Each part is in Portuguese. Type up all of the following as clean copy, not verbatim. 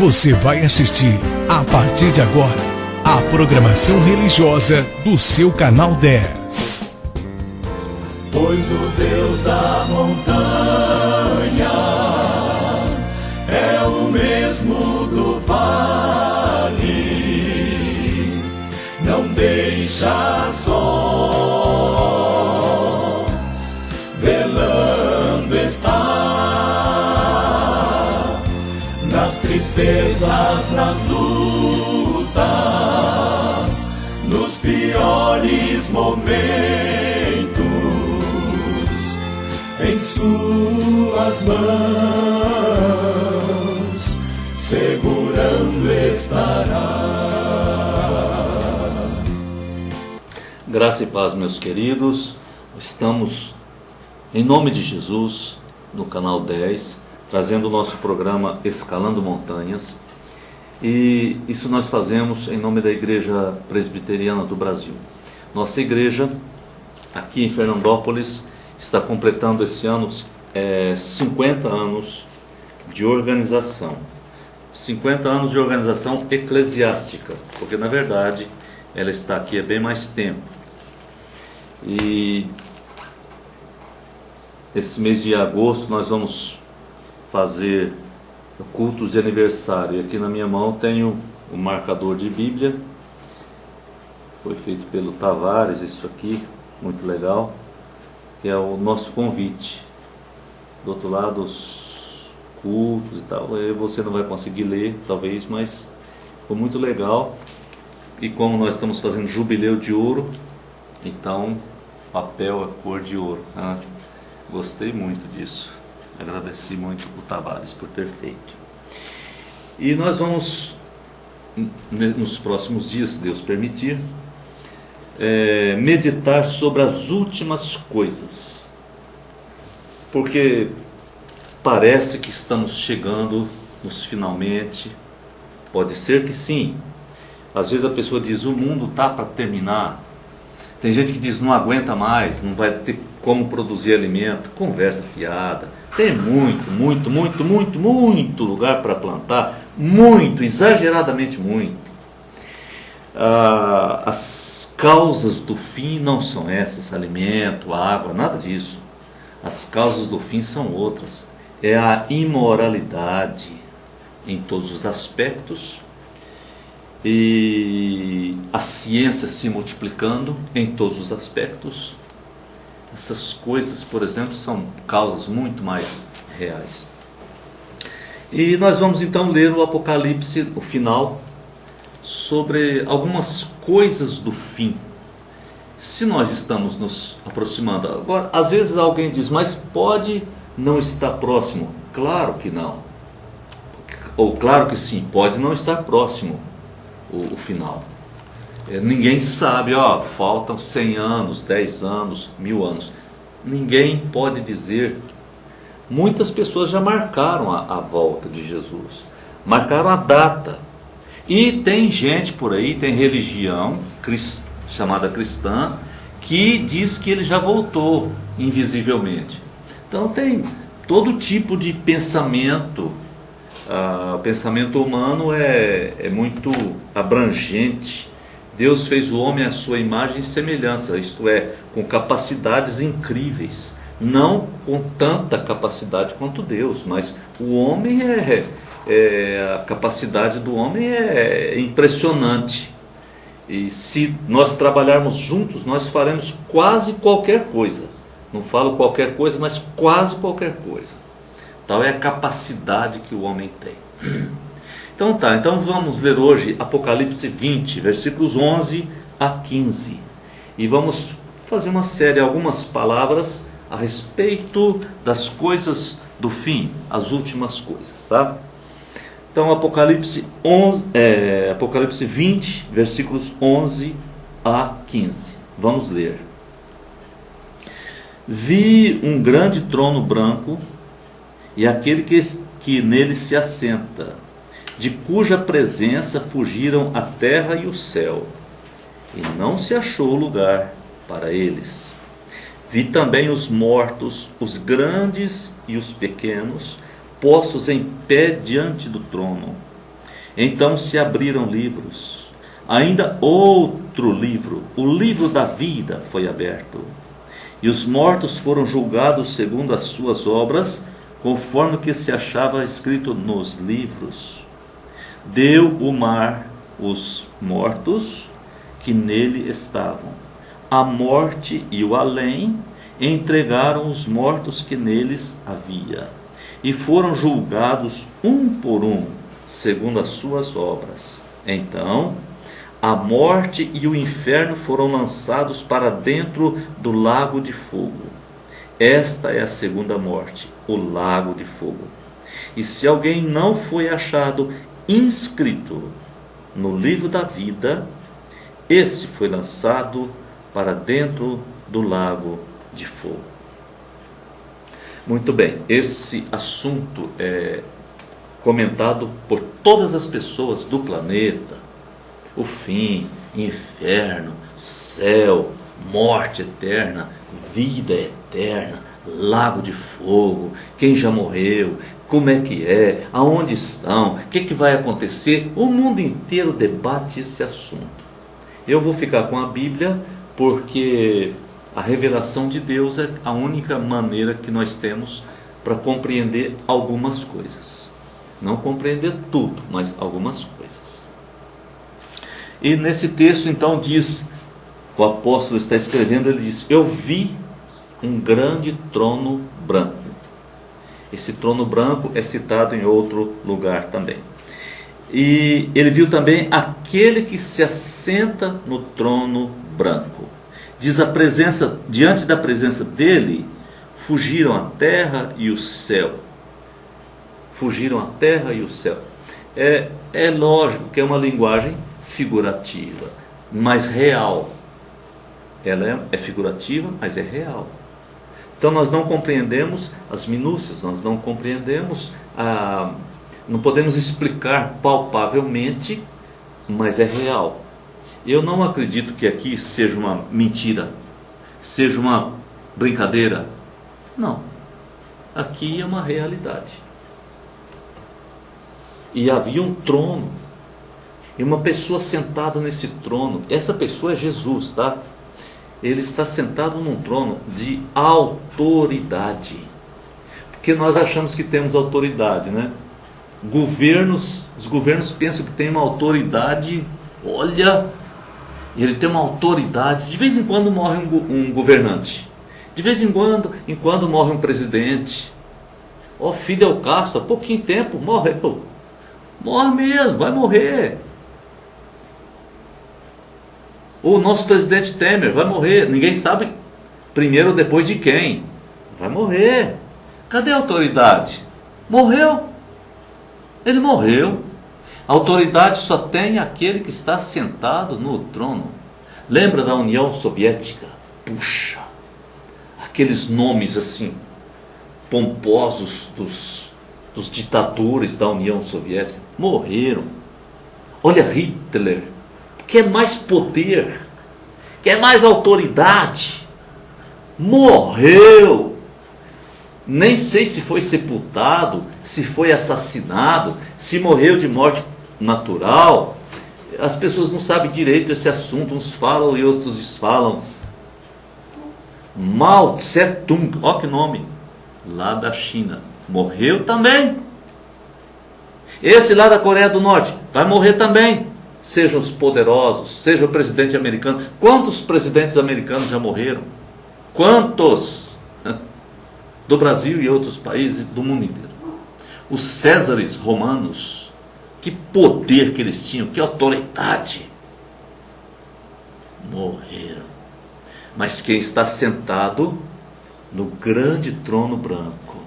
Você vai assistir, a partir de agora, a programação religiosa do seu canal 10. Pois o Deus da montanha é o mesmo do vale, não deixa só, velando está, nas tristezas, nas lutas, nos piores momentos, em suas mãos segurando estará. Graça e paz, meus queridos. Estamos, em nome de Jesus, no canal 10, trazendo o nosso programa Escalando Montanhas. E isso nós fazemos em nome da Igreja Presbiteriana do Brasil. Nossa igreja, aqui em Fernandópolis, está completando esse ano 50 anos de organização. 50 anos de organização eclesiástica, porque na verdade ela está aqui há bem mais tempo. E esse mês de agosto nós vamos fazer cultos de aniversário. E aqui na minha mão tenho o marcador de Bíblia. Foi feito pelo Tavares, isso aqui, muito legal, que é o nosso convite. Do outro lado, os cultos e tal. Você não vai conseguir ler, talvez, mas ficou muito legal. E como nós estamos fazendo jubileu de ouro, então papel é cor de ouro. Gostei muito disso. Agradeci muito o Tavares por ter feito. E nós vamos, nos próximos dias, se Deus permitir, meditar sobre as últimas coisas. Porque parece que estamos chegando nos finalmente. Pode ser que sim. Às vezes a pessoa diz, o mundo está para terminar. Tem gente que diz, não aguenta mais, não vai ter como produzir alimento. Conversa fiada. Tem muito lugar para plantar. Muito, exageradamente muito. As causas do fim não são essas, alimento, água, nada disso. As causas do fim são outras. É a imoralidade em todos os aspectos. E a ciência se multiplicando em todos os aspectos. Essas coisas, por exemplo, são causas muito mais reais. E nós vamos então ler o Apocalipse, o final, sobre algumas coisas do fim. Se nós estamos nos aproximando. Agora, às vezes alguém diz, mas pode não estar próximo. Claro que não. Ou claro que sim, pode não estar próximo o final. Ninguém sabe, faltam 100 anos, 10 anos, 1000 anos. Ninguém pode dizer. Muitas pessoas já marcaram a volta de Jesus, marcaram a data. E tem gente por aí, tem religião chamada cristã, que diz que ele já voltou invisivelmente. Então tem todo tipo de pensamento. O pensamento humano é muito abrangente. Deus fez o homem à sua imagem e semelhança, isto é, com capacidades incríveis. Não com tanta capacidade quanto Deus, mas o homem a capacidade do homem é impressionante. E se nós trabalharmos juntos, nós faremos quase qualquer coisa. Não falo qualquer coisa, mas quase qualquer coisa. Tal é a capacidade que o homem tem. Então vamos ler hoje Apocalipse 20, versículos 11 a 15. E vamos fazer uma série, algumas palavras a respeito das coisas do fim, as últimas coisas, tá? Então Apocalipse 20, versículos 11 a 15. Vamos ler. Vi um grande trono branco e aquele que nele se assenta, de cuja presença fugiram a terra e o céu, e não se achou lugar para eles. Vi também os mortos, os grandes e os pequenos, postos em pé diante do trono. Então se abriram livros. Ainda outro livro, o livro da vida, foi aberto. E os mortos foram julgados segundo as suas obras, conforme o que se achava escrito nos livros. Deu o mar os mortos que nele estavam. A morte e o além entregaram os mortos que neles havia. E foram julgados um por um, segundo as suas obras. Então, a morte e o inferno foram lançados para dentro do lago de fogo. Esta é a segunda morte, o lago de fogo. E se alguém não foi achado inscrito no livro da vida, esse foi lançado para dentro do lago de fogo. Muito bem, esse assunto é comentado por todas as pessoas do planeta. O fim, inferno, céu, morte eterna, vida eterna, lago de fogo, quem já morreu, como é que é, aonde estão, o que vai acontecer. O mundo inteiro debate esse assunto. Eu vou ficar com a Bíblia porque a revelação de Deus é a única maneira que nós temos para compreender algumas coisas. Não compreender tudo, mas algumas coisas. E nesse texto então diz, o apóstolo está escrevendo, ele diz: eu vi um grande trono branco. Esse trono branco é citado em outro lugar também. E ele viu também aquele que se assenta no trono branco. Diz a presença, diante da presença dele, fugiram a terra e o céu. Fugiram a terra e o céu. É lógico que é uma linguagem figurativa, mas real. Ela é figurativa, mas é real. Então nós não compreendemos as minúcias, nós não compreendemos, não podemos explicar palpavelmente, mas é real. Eu não acredito que aqui seja uma mentira, seja uma brincadeira. Não. Aqui é uma realidade. E havia um trono, e uma pessoa sentada nesse trono. Essa pessoa é Jesus, tá? Ele está sentado num trono de autoridade. Porque nós achamos que temos autoridade, né? Os governos pensam que tem uma autoridade. Olha, ele tem uma autoridade. De vez em quando morre um governante. De vez em quando morre um presidente. Fidel Castro, há pouquinho tempo, morreu. Morre mesmo, vai morrer. O nosso presidente Temer vai morrer. Ninguém sabe primeiro ou depois de quem. Vai morrer. Cadê a autoridade? Morreu. Ele morreu. A autoridade só tem aquele que está sentado no trono. Lembra da União Soviética? Puxa, aqueles nomes assim, pomposos dos ditadores da União Soviética. Morreram. Olha Hitler. Quer mais poder, quer mais autoridade, morreu. Nem sei se foi sepultado, se foi assassinado, se morreu de morte natural. As pessoas não sabem direito esse assunto, uns falam e outros desfalam. Mao Tse-tung, olha que nome, lá da China, morreu também. Esse lá da Coreia do Norte vai morrer também. Sejam os poderosos, seja o presidente americano. Quantos presidentes americanos já morreram? Quantos? Do Brasil e outros países do mundo inteiro. Os Césares romanos, que poder que eles tinham, que autoridade. Morreram. Mas quem está sentado no grande trono branco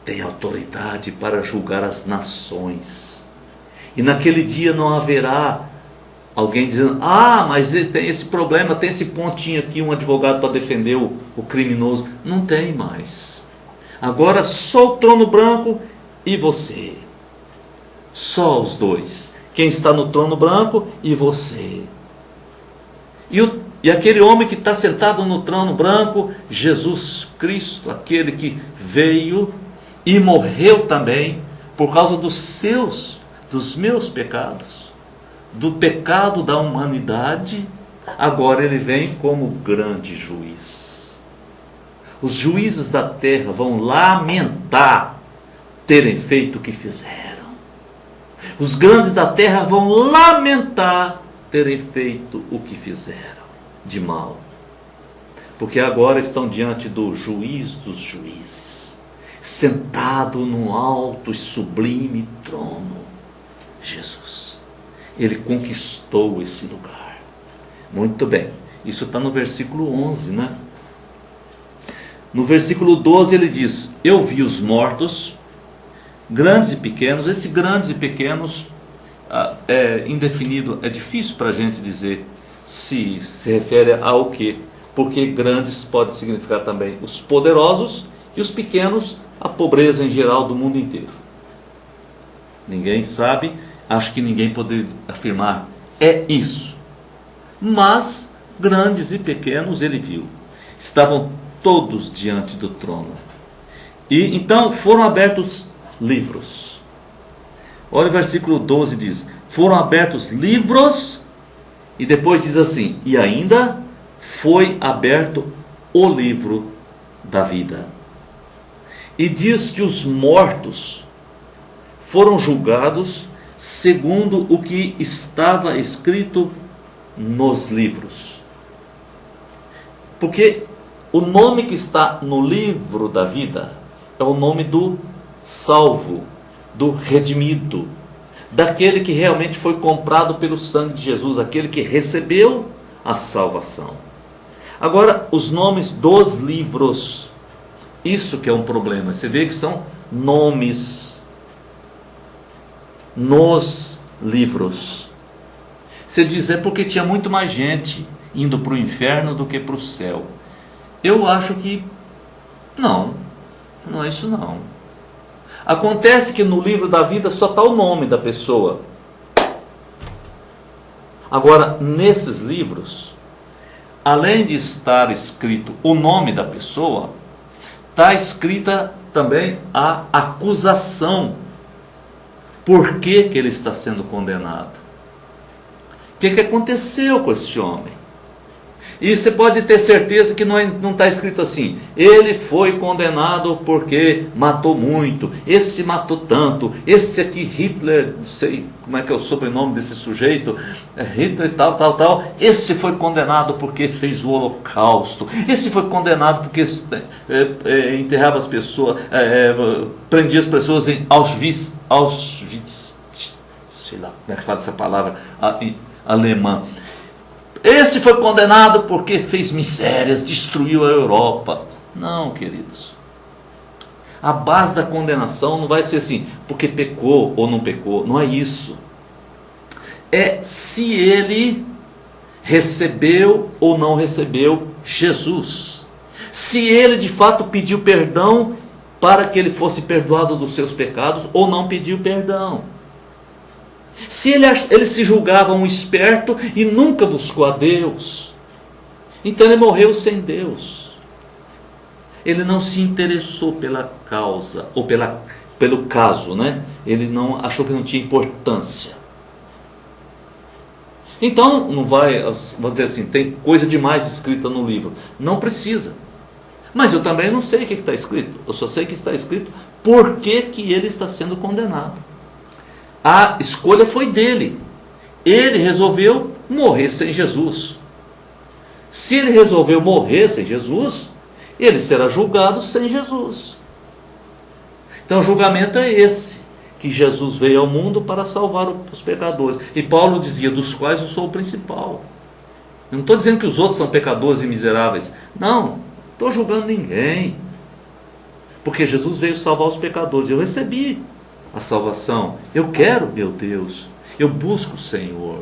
tem autoridade para julgar as nações. E naquele dia não haverá alguém dizendo: mas ele tem esse problema, tem esse pontinho aqui, um advogado para defender o criminoso. Não tem mais. Agora só o trono branco e você. Só os dois. Quem está no trono branco e você. E aquele homem que está sentado no trono branco, Jesus Cristo, aquele que veio e morreu também por causa dos dos meus pecados, do pecado da humanidade, agora ele vem como grande juiz. Os juízes da terra vão lamentar terem feito o que fizeram. Os grandes da terra vão lamentar terem feito o que fizeram de mal. Porque agora estão diante do juiz dos juízes, sentado num alto e sublime trono, Jesus. Ele conquistou esse lugar. Muito bem, isso está no versículo 11, né? No versículo 12 ele diz: eu vi os mortos, grandes e pequenos. Esse grandes e pequenos é indefinido, é difícil para a gente dizer se refere ao quê. Porque grandes pode significar também os poderosos e os pequenos, a pobreza em geral do mundo inteiro. Ninguém sabe, acho que ninguém poderia afirmar é isso. Mas grandes e pequenos ele viu. Estavam todos diante do trono. E então foram abertos livros. Olha o versículo 12 diz: foram abertos livros, e depois diz assim: e ainda foi aberto o livro da vida. E diz que os mortos foram julgados segundo o que estava escrito nos livros. Porque o nome que está no livro da vida é o nome do salvo, do redimido, daquele que realmente foi comprado pelo sangue de Jesus, aquele que recebeu a salvação. Agora, os nomes dos livros, isso que é um problema. Você vê que são nomes nos livros. Você diz, é porque tinha muito mais gente indo para o inferno do que para o céu. Eu acho que não é isso não. Acontece que no livro da vida só está o nome da pessoa. Agora, nesses livros, além de estar escrito o nome da pessoa, está escrita também a acusação. Por que ele está sendo condenado? O que aconteceu com esse homem? E você pode ter certeza que não está escrito assim: ele foi condenado porque matou muito, esse matou tanto, esse aqui Hitler, não sei como é que é o sobrenome desse sujeito, Hitler tal, esse foi condenado porque fez o holocausto, esse foi condenado porque enterrava as pessoas, prendia as pessoas em Auschwitz, sei lá como é que fala essa palavra alemã. Esse foi condenado porque fez misérias, destruiu a Europa. Não, queridos. A base da condenação não vai ser assim, porque pecou ou não pecou. Não é isso. É se ele recebeu ou não recebeu Jesus. Se ele de fato pediu perdão para que ele fosse perdoado dos seus pecados ou não pediu perdão. Se ele se julgava um esperto e nunca buscou a Deus, então ele morreu sem Deus. Ele não se interessou pela causa, ou pelo caso, né? Ele não achou que não tinha importância. Então, não vai, vamos dizer assim, tem coisa demais escrita no livro. Não precisa. Mas eu também não sei o que está escrito. Eu só sei que está escrito por que ele está sendo condenado. A escolha foi dele. Ele resolveu morrer sem Jesus. Se ele resolveu morrer sem Jesus, ele será julgado sem Jesus. Então o julgamento é esse, que Jesus veio ao mundo para salvar os pecadores. E Paulo dizia, dos quais eu sou o principal. Eu não estou dizendo que os outros são pecadores e miseráveis. Não estou julgando ninguém. Porque Jesus veio salvar os pecadores. Eu recebi a salvação. Eu quero, meu Deus, eu busco o Senhor.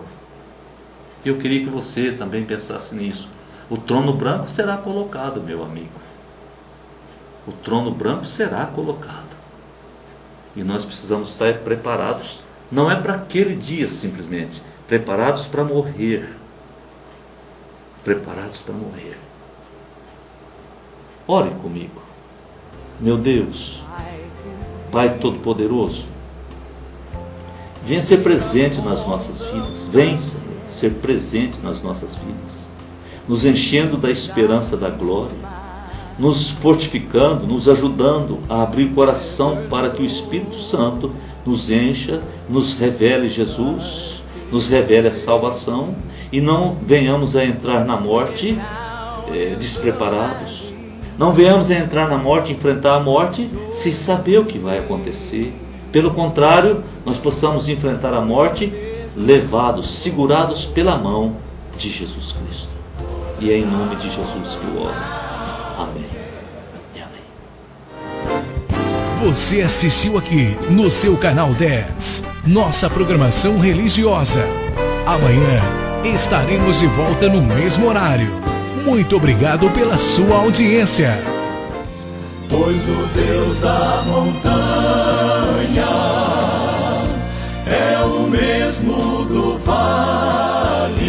Eu queria que você também pensasse nisso. O trono branco será colocado, meu amigo. O trono branco será colocado. E nós precisamos estar preparados. Não é para aquele dia simplesmente. Preparados para morrer. Preparados para morrer. Ore comigo. Meu Deus, Pai Todo-Poderoso, Venha ser presente nas nossas vidas. Venha, Senhor, ser presente nas nossas vidas, nos enchendo da esperança da glória, nos fortificando, nos ajudando a abrir o coração para que o Espírito Santo nos encha, nos revele Jesus, nos revele a salvação, e não venhamos a entrar na morte despreparados. Não venhamos a entrar na morte, enfrentar a morte, sem saber o que vai acontecer. Pelo contrário, nós possamos enfrentar a morte levados, segurados pela mão de Jesus Cristo. E é em nome de Jesus que eu oro. Amém e amém. Você assistiu aqui no seu canal 10, nossa programação religiosa. Amanhã estaremos de volta no mesmo horário. Muito obrigado pela sua audiência. Pois o Deus da montanha é o mesmo do vale,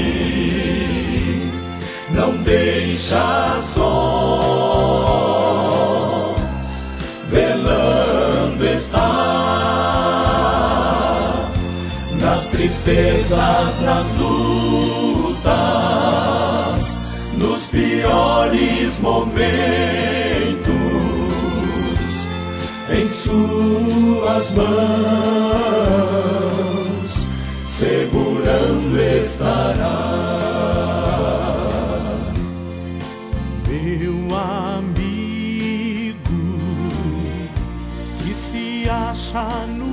não deixa só, velando está, nas tristezas, nas lutas, nos piores momentos, em suas mãos segurando estará. Meu amigo que se acha no